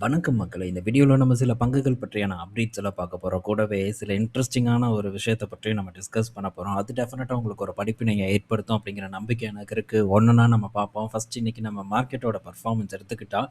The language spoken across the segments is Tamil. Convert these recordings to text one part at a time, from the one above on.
வணக்கம் மக்களே! இந்த வீடியோல நம்ம சில பங்குகள் பற்றியான அப்டேட்ஸ் எல்லாம் பார்க்க போறோம். கூடவே சில இன்ட்ரஸ்டிங்கான ஒரு விஷயத்த பற்றியும் நம்ம டிஸ்கஸ் பண்ண போறோம். அது டெஃபினட்டா உங்களுக்கு ஒரு படிப்பினைய ஏற்படுத்தும் அப்படிங்கிற நம்பிக்கை எனக்கு இருக்கு. ஒன்னொன்னா நம்ம பார்ப்போம். ஃபர்ஸ்ட் இன்னைக்கு நம்ம மார்க்கெட்டோட பெர்ஃபார்மன்ஸ் எடுத்துக்கிட்டா,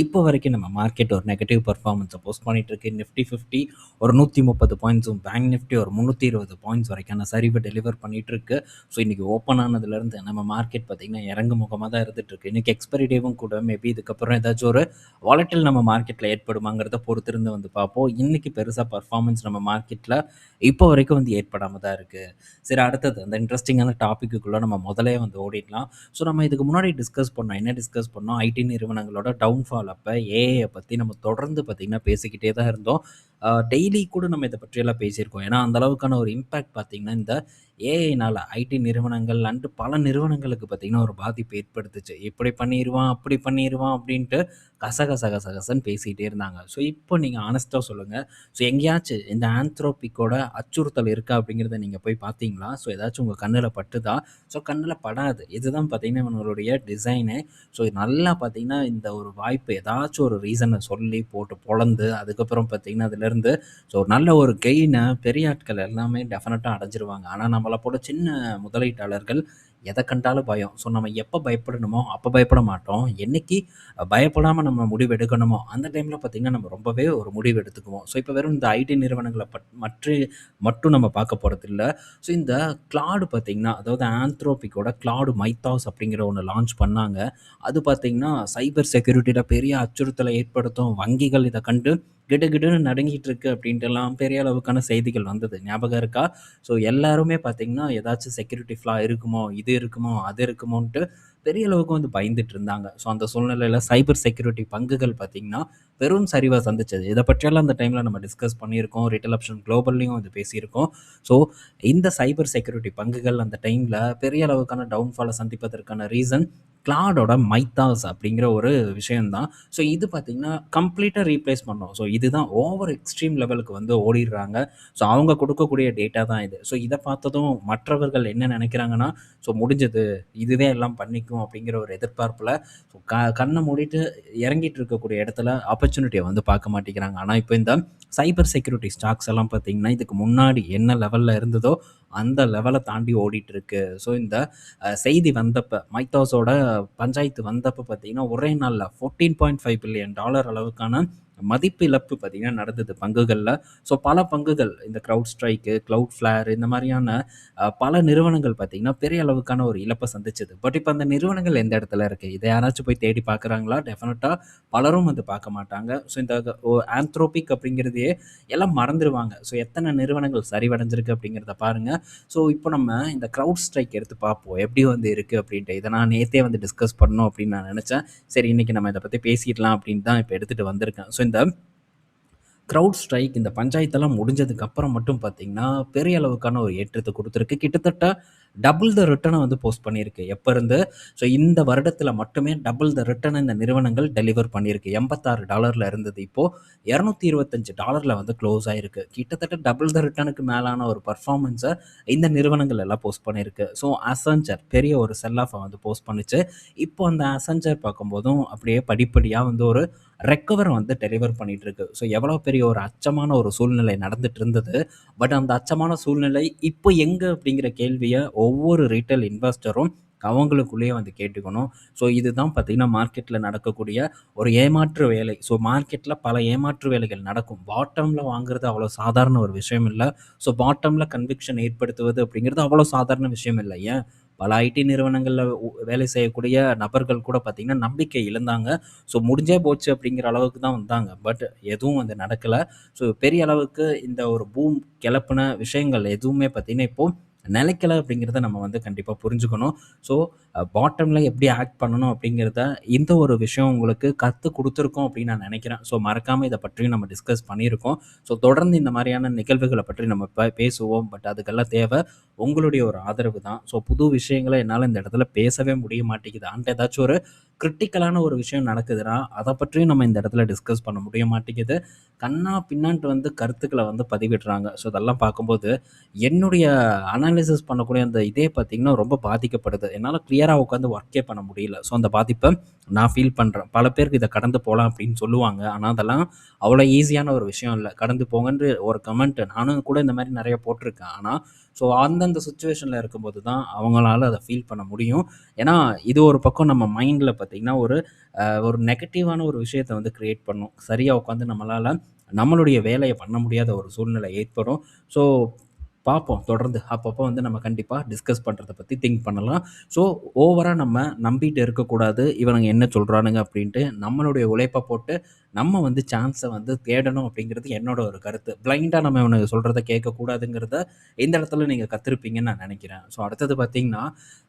இப்போ வரைக்கும் நம்ம மார்க்கெட் ஒரு நெகட்டிவ் பெர்ஃபார்மன்ஸ போஸ்ட் பண்ணிட்டு இருக்கு. நிஃப்டி 50 ஒரு 130 பாயிண்ட்ஸும், பேங்க் நிஃப்டி ஒரு 320 பாயிண்ட்ஸ் வரைக்கான சரிவு டெலிவர் பண்ணிட்டு இருக்கு. ஸோ இன்னைக்கு ஓப்பன் ஆனதுலேருந்து நம்ம மார்க்கெட் பார்த்தீங்கன்னா இறங்கு முகமா தான் இருந்துட்டு இருக்கு. இன்னைக்கு எக்ஸ்பைரி டேவும் கூட மேபி இதுக்கப்புறம் ஏதாச்சும் ஒரு வாலட்டில் நம்ம மார்க்கெட்டில் ஏற்படுமாங்கிறத பொறுத்திருந்து வந்து பார்ப்போம். இன்றைக்கி பெருசாக பர்ஃபார்மன்ஸ் நம்ம மார்க்கெட்டில் இப்போ வரைக்கும் வந்து ஏற்படாமல் தான் இருக்குது. சரி, அடுத்தது அந்த இன்ட்ரெஸ்டிங்கான டாப்பிக்குள்ளே நம்ம முதலே வந்து ஓடிடலாம். ஸோ நம்ம இதுக்கு முன்னாடி டிஸ்கஸ் பண்ணோம். என்ன டிஸ்கஸ் பண்ணோம்? ஐடி நிறுவனங்களோட டவுன்ஃபால் அப்போ ஏஐயை பற்றி நம்ம தொடர்ந்து பார்த்திங்கன்னா பேசிக்கிட்டே தான் இருந்தோம். டெய்லி கூட நம்ம இதை பற்றியெல்லாம் பேசியிருக்கோம். ஏன்னா அந்த அளவுக்கான ஒரு இம்பேக்ட் பார்த்திங்கன்னா இந்த ஏஐனால் ஐடி நிறுவனங்கள் அண்டு பல நிறுவனங்களுக்கு பார்த்திங்கன்னா ஒரு பாதிப்பு ஏற்படுத்துச்சு. இப்படி பண்ணிடுவான், அப்படி பண்ணிடுவான் அப்படின்ட்டு கசகசன்னு பேசிகிட்டே இருந்தாங்க. ஸோ இப்போ நீங்கள் ஆனஸ்ட்டாக சொல்லுங்கள். ஸோ எங்கேயாச்சும் இந்த ஆந்த்ரோபிக்கோட அச்சுறுத்தல் இருக்கா அப்படிங்கிறத நீங்கள் போய் பார்த்தீங்களா? ஸோ ஏதாச்சும் உங்கள் கண்ணில் பட்டுதா? ஸோ கண்ணில் படாது. இதுதான் பார்த்தீங்கன்னா இவங்களுடைய டிசைனு. ஸோ நல்லா பார்த்தீங்கன்னா இந்த ஒரு வாய்ப்பு ஏதாச்சும் ஒரு ரீசனை சொல்லி போட்டு பொளந்து அதுக்கப்புறம் பார்த்தீங்கன்னா அதுலேருந்து ஸோ நல்ல ஒரு கெயினை பெரிய ஆட்கள் எல்லாமே டெஃபினட்டாக அடைஞ்சிருவாங்க. ஆனால் நம்மளை போல சின்ன முதலீட்டாளர்கள் எதை கண்டாலும் பயம். ஸோ நம்ம எப்போ பயப்படணுமோ அப்போ பயப்பட மாட்டோம். என்னைக்கு பயப்படாமல் நம்ம முடிவு எடுக்கணுமோ அந்த டைமில் பார்த்திங்கன்னா நம்ம ரொம்பவே ஒரு முடிவு எடுத்துக்குவோம். ஸோ இப்போ வெறும் இந்த ஐடி நிறுவனங்களை மட்டும் நம்ம பார்க்க போகிறதில்ல. ஸோ இந்த கிளாடு பார்த்திங்கன்னா, அதாவது ஆந்த்ரோபிக்கோட கிளாடு மைத்தாஸ் அப்படிங்கிற ஒன்று லான்ச் பண்ணாங்க. அது பார்த்திங்கன்னா சைபர் செக்யூரிட்டியில் பெரிய அச்சுறுத்தலை ஏற்படுத்தும். வங்கிகள் இதை கண்டு கிடுகிடுன்னு நடுங்கிட்டு இருக்கு அப்படின்ட்டுலாம் பெரிய அளவுக்கான செய்திகள் வந்தது. ஞாபகம் இருக்கா? ஸோ எல்லாருமே பார்த்திங்கன்னா ஏதாச்சும் செக்யூரிட்டி ஃப்ளா இருக்குமோ, இது இருக்குமோ, அது இருக்குமோன்ட்டு பெரிய அளவுக்கு வந்து பயந்துட்டு இருந்தாங்க. ஸோ அந்த சூழ்நிலையில் சைபர் செக்யூரிட்டி பங்குகள் பார்த்திங்கன்னா பெரும் சரிவை சந்திச்சது. இதை பற்றியெல்லாம் அந்த டைமில் நம்ம டிஸ்கஸ் பண்ணியிருக்கோம். ரிட்டெயில் ஆப்ஷன் குளோபல்லையும் வந்து பேசியிருக்கோம். ஸோ இந்த சைபர் செக்யூரிட்டி பங்குகள் அந்த டைமில் பெரிய அளவுக்கான டவுன்ஃபாலை சந்திப்பதற்கான ரீசன் கிளாடோட மைத்தாஸ் அப்படிங்கிற ஒரு விஷயம்தான். ஸோ இது பார்த்திங்கன்னா கம்ப்ளீட்டாக ரீப்ளேஸ் பண்ணோம். ஸோ இதுதான் ஓவர் எக்ஸ்ட்ரீம் லெவலுக்கு வந்து ஓடிடுறாங்க. ஸோ அவங்க கொடுக்கக்கூடிய டேட்டா தான் இது. ஸோ இதை பார்த்ததும் மற்றவர்கள் என்ன நினைக்கிறாங்கன்னா, ஸோ முடிஞ்சது, இதுவே எல்லாம் பண்ணிக்கும் அப்படிங்கிற ஒரு எதிர்பார்ப்பில் ஸோ கண்ணை மூடிட்டு இறங்கிட்டு இருக்கக்கூடிய இடத்துல ஆப்பர்ச்சுனிட்டியை வந்து பார்க்க மாட்டேங்கிறாங்க. ஆனால் இப்போ இந்த சைபர் செக்யூரிட்டி ஸ்டாக்ஸ் எல்லாம் பார்த்திங்கன்னா இதுக்கு முன்னாடி என்ன லெவலில் இருந்ததோ அந்த லெவலை தாண்டி ஓடிட்டு இருக்கு. ஸோ இந்த செய்தி வந்தப்போ மைத்தாஸோட பஞ்சாயத்து வந்தப்போ பார்த்திங்கன்னா ஒரே நாளில் $14.5 பில்லியன் அளவுக்கான மதிப்பு இழப்பு பார்த்திங்கன்னா நடந்தது பங்குகளில். ஸோ பல பங்குகள் இந்த க்ரௌட் ஸ்ட்ரைக்கு, க்ளவுட் ஃப்ளேர் இந்த மாதிரியான பல நிறுவனங்கள் பார்த்திங்கன்னா பெரிய அளவுக்கான ஒரு இழப்பை சந்திச்சது. பட் இப்போ அந்த நிறுவனங்கள் எந்த இடத்துல இருக்குது? இதை யாராச்சும் போய் தேடி பார்க்குறாங்களா? டெஃபினட்டாக பலரும் வந்து பார்க்க மாட்டாங்க. ஸோ இந்த ஆந்த்ரோபிக் அப்படிங்கிறதையே எல்லாம் மறந்துடுவாங்க. ஸோ எத்தனை நிறுவனங்கள் சரிவடைஞ்சிருக்கு அப்படிங்கிறத பாருங்கள். ஸோ இப்போ நம்ம இந்த க்ரௌட் ஸ்ட்ரைக் எடுத்து பார்ப்போம் எப்படி வந்து இருக்குது அப்படின்ட்டு. இதை நான் நேற்றே வந்து டிஸ்கஸ் பண்ணணும் அப்படின்னு நான் நினச்சேன். சரி, இன்றைக்கி நம்ம இதை பற்றி பேசிடலாம் அப்படின்னு தான் இப்போ எடுத்துகிட்டு வந்திருக்கேன். ஸோ இந்த க்ரௌட் ஸ்ட்ரைக் இந்த பஞ்சாயத்தெல்லாம் முடிஞ்சதுக்கு அப்புறம் மட்டும் பார்த்தீங்கன்னா பெரிய அளவுக்கான ஒரு ஏற்றத்தை கொடுத்துருக்கு. கிட்டத்தட்ட டபுள் த ரிட்டனை வந்து போஸ்ட் பண்ணியிருக்கு எப்போ இருந்து. ஸோ இந்த வருடத்தில் மட்டுமே டபுள் த ரிட்டனை இந்த நிறுவனங்கள் டெலிவர் பண்ணியிருக்கு. $86 இருந்தது, இப்போது $225 வந்து க்ளோஸ் ஆகிருக்கு. கிட்டத்தட்ட டபுள் த ரிட்டனுக்கு மேலான ஒரு பர்ஃபார்மன்ஸை இந்த நிறுவனங்கள் எல்லாம் போஸ்ட் பண்ணியிருக்கு. ஸோ அசஞ்சர் பெரிய ஒரு செல் ஆஃபை வந்து போஸ்ட் பண்ணிச்சு. இப்போ அந்த அசஞ்சர் பார்க்கும்போதும் அப்படியே படிப்படியாக வந்து ஒரு ரெக்கவர் வந்து டெலிவர் பண்ணிட்டு இருக்கு. ஸோ எவ்வளோ பெரிய ஒரு அச்சமான ஒரு சூழ்நிலை நடந்துட்டு இருந்தது. பட் அந்த அச்சமான சூழ்நிலை இப்போ எங்கே அப்படிங்கிற கேள்வியை ஒவ்வொரு ரீட்டைல் இன்வெஸ்டரும் அவங்களுக்குள்ளேயே வந்து கேட்டுக்கணும். ஸோ இதுதான் பார்த்திங்கன்னா மார்க்கெட்டில் நடக்கக்கூடிய ஒரு ஏமாற்று வேலை. ஸோ மார்க்கெட்டில் பல ஏமாற்று வேலைகள் நடக்கும். பாட்டமில் வாங்குறது அவ்வளோ சாதாரண ஒரு விஷயம் இல்லை. ஸோ பாட்டமில் கன்விக்ஷன் ஏற்படுத்துவது அப்படிங்கிறது அவ்வளோ சாதாரண விஷயம் இல்லை. ஏன், பல ஐடி நிறுவனங்களில் வேலை செய்யக்கூடிய நபர்கள் கூட பார்த்திங்கன்னா நம்பிக்கை இழந்தாங்க. ஸோ முடிஞ்சே போச்சு அப்படிங்கிற அளவுக்கு தான் வந்தாங்க. பட் எதுவும் வந்து நடக்கலை. ஸோ பெரிய அளவுக்கு இந்த ஒரு பூம் கிளப்பின விஷயங்கள் எதுவுமே பார்த்திங்கன்னா இப்போது நிலைக்கலை அப்படிங்கிறத நம்ம வந்து கண்டிப்பாக புரிஞ்சுக்கணும். ஸோ பாட்டமில் எப்படி ஆக்ட் பண்ணணும் அப்படிங்கிறத இந்த ஒரு விஷயம் உங்களுக்கு கற்றுக் கொடுத்துருக்கோம் அப்படின்னு நான் நினைக்கிறேன். ஸோ மறக்காமல் இதை பற்றியும் நம்ம டிஸ்கஸ் பண்ணியிருக்கோம். ஸோ தொடர்ந்து இந்த மாதிரியான நிகழ்வுகளை பற்றி நம்ம பேசுவோம். பட் அதுக்கெல்லாம் தேவை உங்களுடைய ஒரு ஆதரவு தான். ஸோ புது விஷயங்களை என்னால் இந்த இடத்துல பேசவே முடிய மாட்டேங்குது. ஏதாச்சும் ஒரு கிரிட்டிக்கலான ஒரு விஷயம் நடக்குதுன்னா, அத பற்றியும் நம்ம இந்த இடத்துல டிஸ்கஸ் பண்ண முடிய மாட்டேங்குது. கன்னா பின்னான்ட்டு வந்து கருத்துக்கள வந்து பதிவிடுறாங்க. ஸோ இதெல்லாம் பார்க்கும்போது, என்னுடைய அனாலிசிஸ் பண்ணக்கூடிய அந்த இதே பார்த்தீங்கன்னா, ரொம்ப பாதிக்கப்படுது. என்னால கிளியரா உட்காந்து ஒர்க்கே பண்ண முடியல. ஸோ அந்த பாதிப்ப நான் ஃபீல் பண்றேன். பல பேருக்கு இத கடந்து போலாம் அப்படின்னு சொல்லுவாங்க. ஆனா அதெல்லாம் அவ்வளோ ஈஸியான ஒரு விஷயம் இல்ல. கடந்து போங்கன்று ஒரு கமெண்ட் நானும் கூட இந்த மாரி நெறைய போட்டிருக்கேன். ஆனா, ஸோ அந்தந்த சிச்சுவேஷன்ல இருக்கும்போது தான் அவங்களால அத ஃபீல் பண்ண முடியும். ஏன்னா, இது ஒரு பக்கம் நம்ம மைண்ட்ல பார்த்தீங்கன்னா, ஒரு நெகட்டிவான ஒரு விஷயத்த வந்து கிரியேட் பண்ணும். சரியா உட்காந்து நம்மளால நம்மளுடைய வேலைய பண்ண முடியாத ஒரு சூழ்நிலை ஏற்படும். ஸோ பார்ப்போம் தொடர்ந்து. அப்பப்போ வந்து நம்ம கண்டிப்பா டிஸ்கஸ் பண்றத பத்தி திங்க் பண்ணலாம். ஸோ ஓவரா நம்ம நம்பிட்டு இருக்கக்கூடாது. இவனுங்க என்ன சொல்றானுங்க அப்படின்ட்டு நம்மளுடைய உழைப்ப போட்டு நம்ம வந்து சான்ஸ வந்து தேடணும் அப்படிங்கிறது என்னோட ஒரு கருத்து. பிளைண்டா நம்ம இவனுங்க சொல்றத கேட்கக்கூடாதுங்கிறத இந்த இடத்துல நீங்க கத்திருப்பீங்கன்னு நான் நெனைக்கிறேன். ஸோ அடுத்தது பார்த்தீங்கன்னா,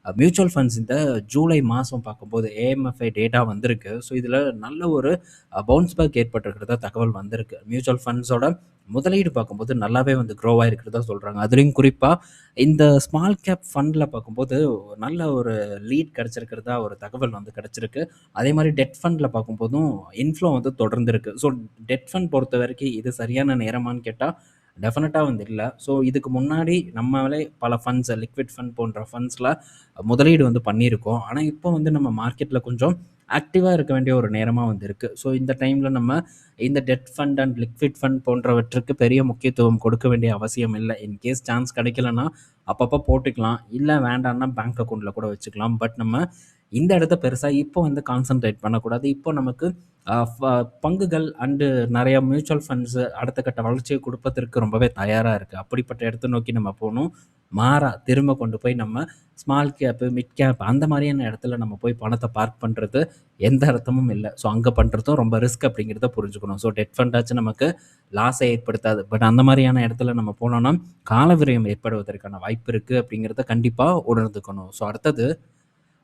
மியூச்சுவல் ஃபண்ட்ஸ் இந்த ஜூலை மாசம் பார்க்கும்போது ஏஎம்எஃப்ஐ டேட்டா வந்திருக்கு. ஸோ இதில நல்ல ஒரு பவுன்ஸ் பேக் ஏற்பட்டிருக்கிறதா தகவல் வந்திருக்கு. மியூச்சுவல் ஃபண்ட்ஸோட முதலீடு பார்க்கும்போது நல்லாவே வந்து க்ரோ ஆயிருக்கிறதா சொல்றாங்க. அதுலயும் குறிப்பா இந்த ஸ்மால் கேப் ஃபண்ட்ல பார்க்கும்போது நல்ல ஒரு லீட் கிடைச்சிருக்கிறதா ஒரு தகவல் வந்து கிடைச்சிருக்கு. அதே மாரி டெட் ஃபண்ட்ல பார்க்கும்போதும் இன்ஃப்ளோ வந்து தொடர்ந்து இருக்கு. ஸோ டெட் ஃபண்ட் பொறுத்தவரைக்கும் இது சரியான நேரமான்னு கேட்டா, டெஃபினட்டா வந்து இல்ல. ஸோ இதுக்கு முன்னாடி நம்மளே பல ஃபண்ட்ஸ் லிக்விட் ஃபண்ட் போன்ற ஃபண்ட்ஸ்ல முதலீடு வந்து பண்ணியிருக்கோம். ஆனா இப்போ வந்து நம்ம மார்க்கெட்ல கொஞ்சம் ஆக்டிவா இருக்க வேண்டிய ஒரு நேரமா வந்து இருக்கு. ஸோ இந்த டைம்ல நம்ம இந்த debt fund and liquid fund போன்றவற்றுக்கு பெரிய முக்கியத்துவம் கொடுக்க வேண்டிய அவசியம் இல்ல. இன்கேஸ் சான்ஸ் கிடைக்கலன்னா, அப்பப்போ போட்டுக்கலாம். இல்ல வேண்டான்னா பேங்க் அக்கவுண்ட்ல கூட வச்சுக்கலாம். பட் நம்ம இந்த இடத்த பெருசா இப்போ வந்து கான்சன்ட்ரேட் பண்ணக்கூடாது. இப்போ நமக்கு அ ஃப பங்குகள் அண்டு நெறைய மியூச்சுவல் ஃபண்ட்ஸ் அடுத்த கட்ட வளர்ச்சிய குடுப்பதற்கு ரொம்பவே தயாரா இருக்கு. அப்படிப்பட்ட இடத்த நோக்கி நம்ம போணும். மாறா திரும்ப கொண்டு போய் நம்ம ஸ்மால் கேப், மிட் கேப் அந்த மாரியான இடத்துல நம்ம போய் பணத்த பார்க் பண்றது எந்த அர்த்தமும் இல்ல. ஸோ அங்க பண்றதும் ரொம்ப ரிஸ்க் அப்படிங்கிறத புரிஞ்சுக்கணும். ஸோ டெட் ஃபண்டாச்சும் நமக்கு லாஸ ஏற்படுத்தாது. பட் அந்த மாரியான இடத்துல நம்ம போனோம்னா, கால விரயம் ஏற்படுவதற்கான வாய்ப்பு இருக்கு அப்படிங்கிறத கண்டிப்பா உணர்ந்துக்கணும். ஸோ அடுத்தது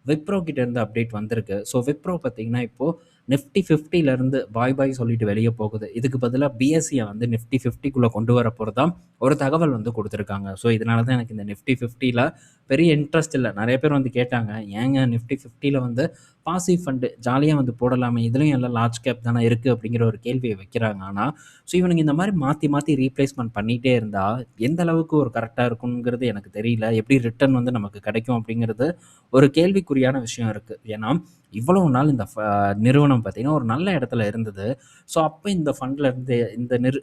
விப்ரோ கிட்ட இருந்து அப்டேட் வந்திருக்கு. ஸோ விப்ரோ பார்த்தீங்கன்னா, இப்போ நிஃப்டி 50லேருந்து பாய் பாய் சொல்லிட்டு வெளிய போகுது. இதுக்கு பதிலா பிஎஸ்சிய வந்து நிஃப்டி 50க்குள்ள கொண்டு வர போறதா ஒரு தகவல் வந்து குடுத்துருக்காங்க. ஸோ இதனால தான் எனக்கு இந்த நிஃப்டி 50ல பெரிய இன்ட்ரெஸ்ட் இல்ல. நெறைய பேர் வந்து கேட்டாங்க, "ஏங்க நிஃப்டி 50ல வந்து பாசிவ் ஃபண்ட் ஜாலியா வந்து போடலாமே, இதுலயும் எல்லாம் லார்ஜ் கேப் தானே இருக்கு." அப்படிங்கிற ஒரு கேள்விய வைக்கிறாங்க. ஆனா, ஸோ இவனுங்க இந்த மாரி மாத்தி மாத்தி ரீப்ளேஸ்மென்ட் பண்ணிட்டே இருந்தா, எந்த அளவுக்கு ஒரு கரெக்ட்டா இருக்கும்ங்கிறது எனக்கு தெரியல. எப்படி ரிட்டர்ன் வந்து நமக்கு கிடைக்கும் அப்படிங்கிறது ஒரு கேள்விக்குறியான விஷயம் இருக்கு. ஏன்னா, இவ்வளவு நாள் இந்த நிறுவனம் பார்த்தீங்கன்னா, ஒரு நல்ல இடத்துல இருந்தது. ஸோ, அப்ப இந்த ஃபண்ட்ல இருந்து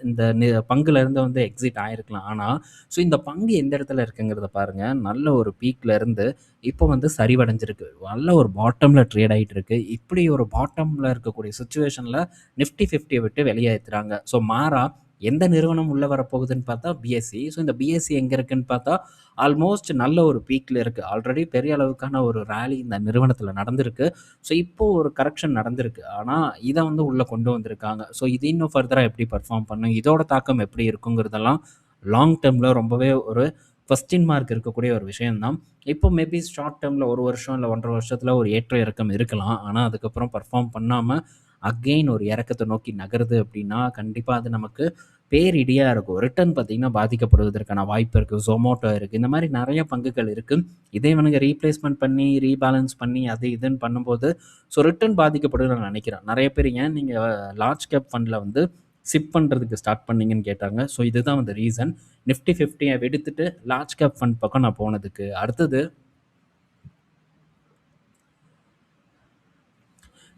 இந்த பங்குல இருந்து வந்து எக்ஸிட் ஆயிருக்கலாம். ஆனா, ஸோ இந்த பங்கு எந்த இடத்துல இருக்குங்கிறத பாருங்க. நல்ல ஒரு பீக்ல இருந்து இப்போ வந்து சரிவடைஞ்சிருக்கு. நல்ல ஒரு பாட்டம்ல ட்ரேட் ஆயிட்டு இருக்கு. இப்படி ஒரு பாட்டம்ல இருக்கக்கூடிய சிச்சுவேஷன்ல நிஃப்டி 50ய விட்டு வெளியேத்துறாங்க. ஸோ, மாறா எந்த நிறுவனம் உள்ள வரப்போகுதுன்னு பார்த்தா பிஎஸ்சி. ஸோ, இந்த பிஎஸ்சி எங்க இருக்குன்னு பார்த்தா ஆல்மோஸ்ட் நல்ல ஒரு பீக்ல இருக்கு. ஆல்ரெடி பெரிய அளவுக்கான ஒரு ராலி இந்த நிறுவனத்தில நடந்திருக்கு. ஸோ, இப்போ ஒரு கரெக்ஷன் நடந்திருக்கு. ஆனா, இத வந்து உள்ள கொண்டு வந்திருக்காங்க. ஸோ, இது இன்னும் ஃபர்தரா எப்படி பெர்ஃபார்ம் பண்ணும்? இதோட தாக்கம் எப்படி இருக்குங்கிறதெல்லாம் லாங் டெர்ம்ல ரொம்பவே ஒரு கொஸ்டின் மார்க் இருக்கக்கூடிய ஒரு விஷயம் தான். இப்போ மேபி ஷார்ட் டெர்ம்ல 1 வருஷம் இல்ல 1 1/2 வருஷத்துல ஒரு ஏற்ற இறக்கம் இருக்கலாம். ஆனா, அதுக்கப்புறம் பெர்ஃபார்ம் பண்ணாம அகைன் ஒரு இறக்கத்த நோக்கி நகருது அப்படின்னா, கண்டிப்பா அது நமக்கு பேரிடியா இருக்கும். ரிட்டர்ன் பார்த்தீங்கன்னா பாதிக்கப்படுவதற்கான வாய்ப்பு இருக்கு. Zomato இருக்கு. இந்த மாரி நெறைய பங்குகள் இருக்கு. இதை இவனுங்க ரீப்ளேஸ்மென்ட் பண்ணி, ரீபேலன்ஸ் பண்ணி அது இதுன்னு பண்ணும்போது, ஸோ ரிட்டர்ன் பாதிக்கப்படும்னு நான் நெனைக்கிறேன். நெறைய பேர் ஏன் நீங்க லார்ஜ் கேப் ஃபண்ட்ல வந்து சிப் பண்றதுக்கு ஸ்டார்ட் பண்ணீங்கன்னு கேட்டாங்க. ஸோ இதுதான் வந்து ரீசன். நிஃப்டி 50ய எடுத்துட்டு லார்ஜ் கேப் ஃபண்ட் பக்கம் நான் போனதுக்கு. அடுத்தது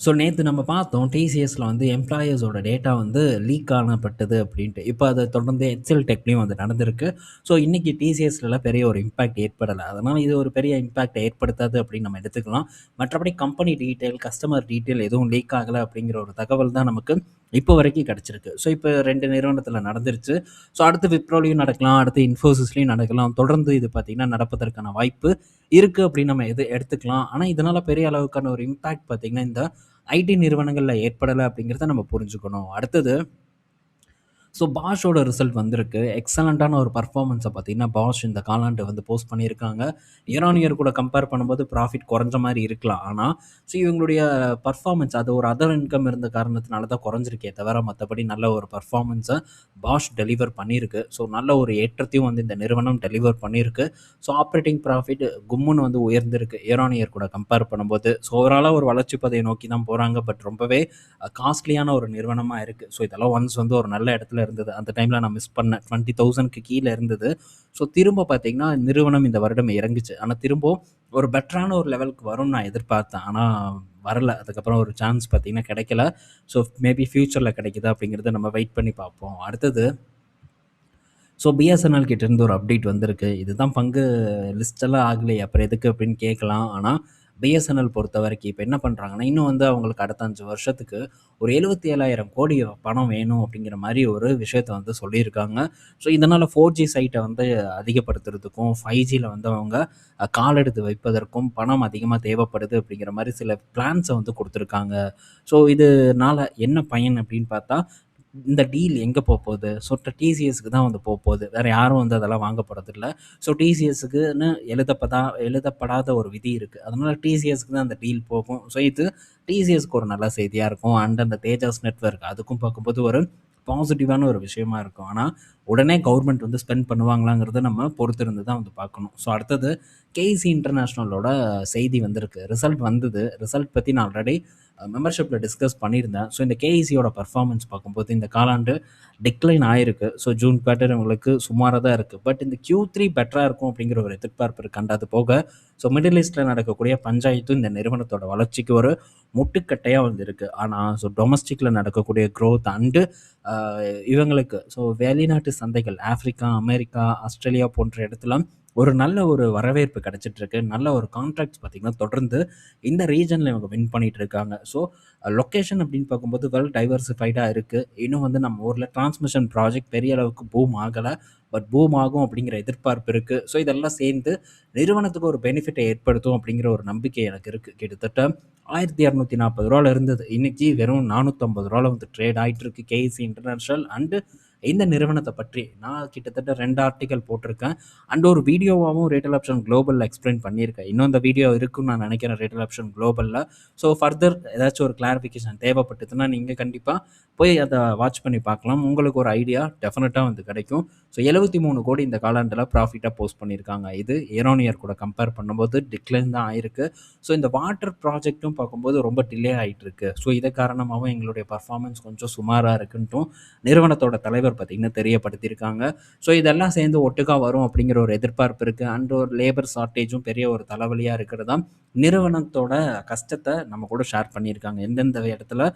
ஸோ நேத்து நம்ம பார்த்தோம் டிசிஎஸ்ல வந்து எம்ப்ளாயர்ஸோட டேட்டா வந்து லீக் காணப்பட்டது அப்படின்ட்டு. இப்போ அத தொடர்ந்து எக்ஸெல் டெக்லயும் வந்து நடந்திருக்கு. ஸோ இன்னைக்கு டிசிஎஸ்லலாம் பெரிய ஒரு இம்பாக்ட் ஏற்படல. அதனால இது ஒரு பெரிய இம்பாக்ட் ஏற்படுத்தாது அப்படின்னு நம்ம எடுத்துக்கலாம். மற்றபடி கம்பெனி டீட்டெயில், கஸ்டமர் டீட்டெயில் எதுவும் லீக் ஆகல அப்படிங்கிற ஒரு தகவல் தான் நமக்கு இப்போ வரைக்கும் கிடைச்சிருக்கு. ஸோ இப்போ 2 நிறுவனத்தில நடந்துருச்சு. ஸோ அடுத்து விப்ரோலயும் நடக்கலாம், அடுத்து இன்ஃபோசிஸ்லயும் நடக்கலாம். தொடர்ந்து இது பார்த்தீங்கன்னா நடப்பதற்கான வாய்ப்பு இருக்கு அப்படின்னு நம்ம எடுத்துக்கலாம். ஆனா இதனால பெரிய அளவுக்கான ஒரு இம்பாக்ட் பார்த்தீங்கன்னா, இந்த ஐடி நிறுவனங்கள்ல ஏற்படல அப்படிங்கிறத நம்ம புரிஞ்சுக்கணும். அடுத்தது ஸோ பாஷோட ரிசல்ட் வந்திருக்கு. எக்ஸலண்ட்டான ஒரு பெர்ஃபார்மன்ஸ பார்த்தீங்கன்னா, பாஷ் இந்த காலாண்டு வந்து போஸ்ட் பண்ணியிருக்காங்க. இயர் ஆன் இயர் கூட கம்பேர் பண்ணும்போது ப்ராஃபிட் குறைஞ்ச மாரி இருக்கலாம். ஆனா, ஸோ இவங்களுடைய பெர்ஃபார்மன்ஸ் அது ஒரு அதர் இன்கம் இருந்த காரணத்தினால தான் குறைஞ்சிருக்கே தவிர, மத்தபடி நல்ல ஒரு பெர்ஃபார்மன்ஸ பாஷ் டெலிவர் பண்ணியிருக்கு. ஸோ நல்ல ஒரு ஏற்றத்தையும் வந்து இந்த நிறுவனம் டெலிவர் பண்ணியிருக்கு. ஸோ ஆப்பரேட்டிங் ப்ராஃபிட் கும்முன்னு வந்து உயர்ந்திருக்கு இயர் ஆன் இயர் கூட கம்பேர் பண்ணும்போது. ஸோ ஓவராலா ஒரு வளர்ச்சி பாதையை நோக்கி தான் போறாங்க. பட் ரொம்பவே காஸ்ட்லியான ஒரு நிறுவனமா இருக்கு. ஸோ இதெல்லாம் ஒன்ஸ் வந்து ஒரு நல்ல இடத்துல இருந்தது. அந்த டைம்ல நான் மிஸ் பண்ணேன். 20,000க்கு கீழ இருந்தது. ஸோ திரும்ப பார்த்தீங்கன்னா, நிறுவனம் இந்த வருடம் இறங்குச்சு. ஆனா திரும்பவும் ஒரு பெட்டரான ஒரு லெவலுக்கு வரும்னு நான் எதிர்பார்த்தேன். ஆனா வரல. அதுக்கப்புறம் ஒரு சான்ஸ் பார்த்தீங்கன்னா கிடைக்கல. ஸோ மேபி ஃபியூச்சர்ல கிடைக்குதா அப்படிங்கிறத நம்ம வெயிட் பண்ணி பார்ப்போம். அடுத்தது ஸோ பிஎஸ்என்எல் கிட்டேருந்து ஒரு அப்டேட் வந்திருக்கு. இதுதான் பங்கு லிஸ்ட்டெல்லாம் ஆகலையே அப்புறம் எதுக்கு அப்படின்னு கேட்கலாம். ஆனால் பிஎஸ்என்எல் பொறுத்த வரைக்கும் இப்போ என்ன பண்ணுறாங்கன்னா, இன்னும் வந்து அவங்களுக்கு அடுத்த 5 வருஷத்துக்கு ஒரு 77,000 கோடி பணம் வேணும் அப்படிங்கிற மாதிரி ஒரு விஷயத்த வந்து சொல்லியிருக்காங்க. ஸோ இதனால் 4G சைட்டை வந்து அதிகப்படுத்துறதுக்கும் 5Gயில் வந்து அவங்க கால் எடுத்து வைப்பதற்கும் பணம் அதிகமாக தேவைப்படுது அப்படிங்கிற மாதிரி சில பிளான்ஸை வந்து கொடுத்துருக்காங்க. ஸோ இதனால என்ன பயன் அப்படின்னு பார்த்தா, இந்த டீல் எங்கே போகுது? ஸோ டிசிஎஸ்க்கு தான் வந்து போகுது. வேறு யாரும் வந்து அதெல்லாம் வாங்க போகிறதில்ல. ஸோ டிசிஎஸ்க்குன்னு எழுதப்படாத ஒரு விதி இருக்குது. அதனால் டிசிஎஸ்க்கு தான் அந்த டீல் போகும். ஸோ இது டிசிஎஸ்க்கு ஒரு நல்ல செய்தியாக இருக்கும். அண்ட் அந்த தேஜஸ் நெட்வொர்க் அதுக்கும் பார்க்கும்போது ஒரு பாசிட்டிவான ஒரு விஷயமா இருக்கும். ஆனால் உடனே கவர்மெண்ட் வந்து ஸ்பெண்ட் பண்ணுவாங்களாங்கிறத நம்ம பொறுத்திருந்து தான் வந்து பார்க்கணும். ஸோ அடுத்தது கேசி இன்டர்நேஷ்னலோட செய்தி வந்திருக்கு. ரிசல்ட் வந்தது. ரிசல்ட் பற்றி நான் ஆல்ரெடி மெம்பர்ஷிப்பில் டிஸ்கஸ் பண்ணியிருந்தேன். ஸோ இந்த கேஇசியோட பர்ஃபார்மன்ஸ் பார்க்கும்போது இந்த காலாண்டு டிக்ளைன் ஆயிருக்கு. ஸோ ஜூன் குவார்ட்டர் உங்களுக்கு சுமாராக தான் இருக்குது. பட் இந்த Q3 பெட்டராக இருக்கும் அப்படிங்கிற ஒரு எதிர்பார்ப்பு இருக்கு. அண்ட் அது போக ஸோ மிடில் ஈஸ்ட்டில் நடக்கக்கூடிய பஞ்சாயத்தும் இந்த நிறுவனத்தோட வளர்ச்சிக்கு ஒரு முட்டுக்கட்டையாக வந்து இருக்குது. ஆனால் ஸோ டொமஸ்டிக்கில் நடக்கக்கூடிய க்ரோத் அண்டு இவங்களுக்கு ஸோ வெளிநாட்டு சந்தைகள் ஆஃப்ரிக்கா, அமெரிக்கா, ஆஸ்திரேலியா போன்ற இடத்துல ஒரு நல்ல ஒரு வரவேற்பு கிடைச்சிட்ருக்கு. நல்ல ஒரு கான்ட்ராக்ட்ஸ் பார்த்திங்கன்னா தொடர்ந்து இந்த ரீஜனில் இவங்க வின் பண்ணிகிட்டு இருக்காங்க. ஸோ லொக்கேஷன் அப்படின்னு பார்க்கும்போது வெல் டைவர்சிஃபைடாக இருக்குது. இன்னும் வந்து நம்ம ஊரில் டிரான்ஸ்மிஷன் ப்ராஜெக்ட் பெரிய அளவுக்கு பூம் ஆகலை. பட் பூம் ஆகும் அப்படிங்கிற எதிர்பார்ப்பு இருக்குது. ஸோ இதெல்லாம் சேர்ந்து நிறுவனத்துக்கு ஒரு பெனிஃபிட்டை ஏற்படுத்தும் அப்படிங்கிற ஒரு நம்பிக்கை எனக்கு இருக்குது. கிட்டத்தட்ட ரூ. 1240 இருந்தது. இன்றைக்கி வெறும் ரூ. 450 வந்து ட்ரேட் ஆகிட்டு இருக்கு கேஇசி இன்டர்நேஷ்னல். அண்டு இந்த நிறுவனத்தை பற்றி நான் கிட்டத்தட்ட 2 ஆர்டிக்கல் போட்டிருக்கேன். அண்ட் ஒரு வீடியோவாகவும் ரேட்டல் ஆப்ஷன் குளோபலில் எக்ஸ்பிளைன் பண்ணியிருக்கேன். இன்னும் இந்த வீடியோ இருக்குன்னு நான் நினைக்கிறேன் ரேட்டல் ஆப்ஷன் குளோபலில். ஸோ ஃபர்தர் ஏதாச்சும் ஒரு கிளாரிஃபிகேஷன் தேவைப்பட்டதுன்னா நீங்கள் கண்டிப்பாக போய் அதை வாட்ச் பண்ணி பார்க்கலாம். உங்களுக்கு ஒரு ஐடியா டெஃபினட்டாக வந்து கிடைக்கும். ஸோ 73 கோடி இந்த காலாண்டில் ப்ராஃபிட்டாக போஸ்ட் பண்ணியிருக்காங்க. இது இயர் ஆன் இயர் கூட கம்பேர் பண்ணும்போது டிக்ளைன் தான் ஆயிருக்கு. ஸோ இந்த வாட்டர் ப்ராஜெக்ட்டும் பார்க்கும்போது ரொம்ப டிலே ஆகிட்டு இருக்கு. ஸோ இதை காரணமாகவும் எங்களுடைய பர்ஃபார்மன்ஸ் கொஞ்சம் சுமாராக இருக்குன்ட்டும் நிறுவனத்தோட தலைவர் பார்த்திங்கன்னா தெரியப்படுத்தியிருக்காங்க. ஸோ இதெல்லாம் சேர்ந்து ஒட்டுக்கா வரும் அப்படிங்கிற ஒரு எதிர்பார்ப்பு இருக்குது. அண்ட் ஒரு லேபர் ஷார்ட்டேஜும் பெரிய ஒரு தலைவலியாக இருக்கிறது தான் நிறுவனத்தோட கஷ்டத்தை நம்ம கூட ஷேர் பண்ணியிருக்காங்க. எந்தெந்த இடத்துல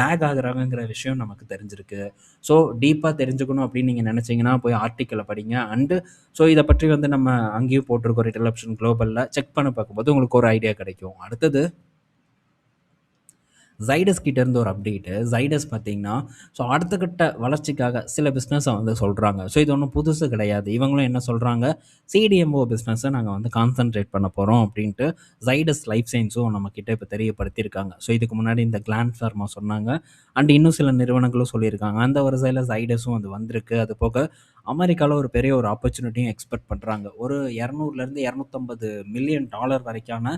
லேக் ஆகுறாங்கங்கிற விஷயம் நமக்கு தெரிஞ்சிருக்கு. ஸோ டீப்பாக தெரிஞ்சுக்கணும் அப்படின்னு நீங்கள் நினச்சிங்கன்னா போய் ஆர்டிக்கலை படிங்க. அண்டு ஸோ இதை பற்றி வந்து நம்ம அங்கேயும் போட்டிருக்கோம் ரேட்டல் ஆப்ஷன் குளோபலில். செக் பண்ண பார்க்கும்போது உங்களுக்கு ஒரு ஐடியா கிடைக்கும். அடுத்தது ஜைடஸ் கிட்டேருந்து ஒரு அப்டேட்டு. ஜைடஸ் பார்த்தீங்கன்னா ஸோ அடுத்த கட்ட வளர்ச்சிக்காக சில பிஸ்னஸை வந்து சொல்கிறாங்க. ஸோ இது ஒன்றும் புதுசு கிடையாது. இவங்களும் என்ன சொல்கிறாங்க, சிடிஎம்ஓ பிஸ்னஸை நாங்கள் வந்து கான்சன்ட்ரேட் பண்ண போகிறோம் அப்படின்ட்டு ஜைடஸ் லைஃப் சயின்ஸும் நம்மக்கிட்ட இப்போ தெரியப்படுத்தியிருக்காங்க. ஸோ இதுக்கு முன்னாடி இந்த கிளாண்ட் ஃபார்மா சொன்னாங்க. அண்ட் இன்னும் சில நிறுவனங்களும் சொல்லியிருக்காங்க. அந்த வரிசையில் ஜைடஸும் வந்து வந்திருக்கு. அது போக அமெரிக்காவில் ஒரு பெரிய ஒரு ஆப்பர்ச்சுனிட்டியும் எக்ஸ்பெக்ட் பண்ணுறாங்க. ஒரு 200லேருந்து $250 மில்லியன் வரைக்கான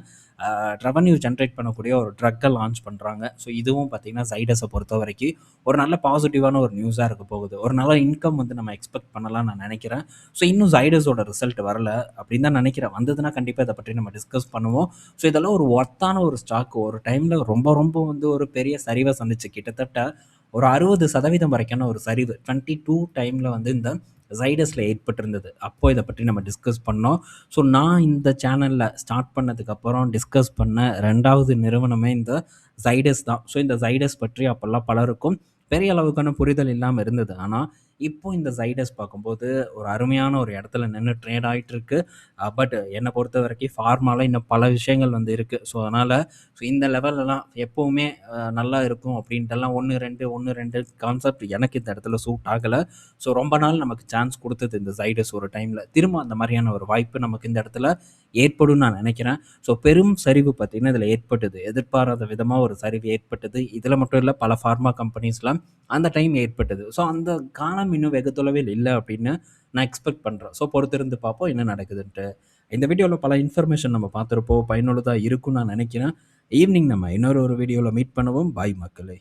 ரெவன்யூ ஜென்ரேட் பண்ணக்கூடிய ஒரு ட்ரக்கை லான்ச் பண்ணுறாங்க. ஸோ இதுவும் பார்த்திங்கன்னா ஜைடஸை பொறுத்த வரைக்கும் ஒரு நல்ல பாசிட்டிவான ஒரு நியூஸாக இருக்க போகுது. ஒரு நல்ல இன்கம் வந்து நம்ம எக்ஸ்பெக்ட் பண்ணலாம்னு நான் நினைக்கிறேன். ஸோ இன்னும் ஜைடஸோட ரிசல்ட் வரல அப்படின்னு தான் நினைக்கிறேன். வந்ததுன்னா கண்டிப்பாக இதை பற்றி நம்ம டிஸ்கஸ் பண்ணுவோம். ஸோ இதெல்லாம் ஒரு ஒர்த்தான ஒரு ஸ்டாக். ஒரு டைமில் ரொம்ப ரொம்ப வந்து ஒரு பெரிய சரிவை சந்திச்சு கிட்டத்தட்ட ஒரு 60% வரைக்கான ஒரு சரிவு 22 டைமில் வந்து இந்த ஜைடஸில் ஏற்பட்டிருந்தது. அப்போ இதை பற்றி நம்ம டிஸ்கஸ் பண்ணோம். ஸோ நான் இந்த சேனலில் ஸ்டார்ட் பண்ணதுக்கப்புறம் டிஸ்கஸ் பண்ண 2வது நிறுவனமே இந்த ஜைடஸ் தான். ஸோ இந்த ஜைடஸ் பற்றி அப்போல்லாம் பலருக்கும் பெரிய அளவுக்கான புரிதல் இல்லாமல் இருந்தது. ஆனால் இப்போ இந்த ஜைடஸ் பார்க்கும்போது ஒரு அருமையான ஒரு இடத்துல நின்று ட்ரேட் ஆகிட்டு இருக்கு. பட் என்னை பொறுத்த வரைக்கும் ஃபார்மாவில் இன்னும் பல விஷயங்கள் வந்து இருக்குது. ஸோ அதனால் இந்த லெவலெல்லாம் எப்போவுமே நல்லா இருக்கும் அப்படின்ட்டுலாம் 1-2 கான்செப்ட் எனக்கு இந்த இடத்துல சூட் ஆகலை. ஸோ ரொம்ப நாள் நமக்கு சான்ஸ் கொடுத்தது இந்த ஜைடஸ் ஒரு டைமில். திரும்ப அந்த மாதிரியான ஒரு வாய்ப்பு நமக்கு இந்த இடத்துல ஏற்படும் நான் நினைக்கிறேன். ஸோ பெரும் சரிவு பார்த்திங்கன்னா இதில் ஏற்பட்டது. எதிர்பாராத விதமாக ஒரு சரிவு ஏற்பட்டது. இதில் மட்டும் இல்லை, பல ஃபார்மா கம்பெனிஸ்லாம் அந்த டைம் ஏற்பட்டது. ஸோ அந்த காலம் இன்னும் வெகு தொலைவில் இல்ல அப்படின்னு நான் எக்ஸ்பெக்ட் பண்றேன். ஸோ பொறுத்திருந்து பார்ப்போம் என்ன நடக்குதுன்ட்டு. இந்த வீடியோல பல இன்ஃபர்மேஷன் நம்ம பார்த்திருப்போம். பயனுள்ளதா இருக்கும்னு நான் நினைக்கிறேன். ஈவினிங் நம்ம இன்னொரு வீடியோல மீட் பண்ணுவோம். பாய் மக்களே!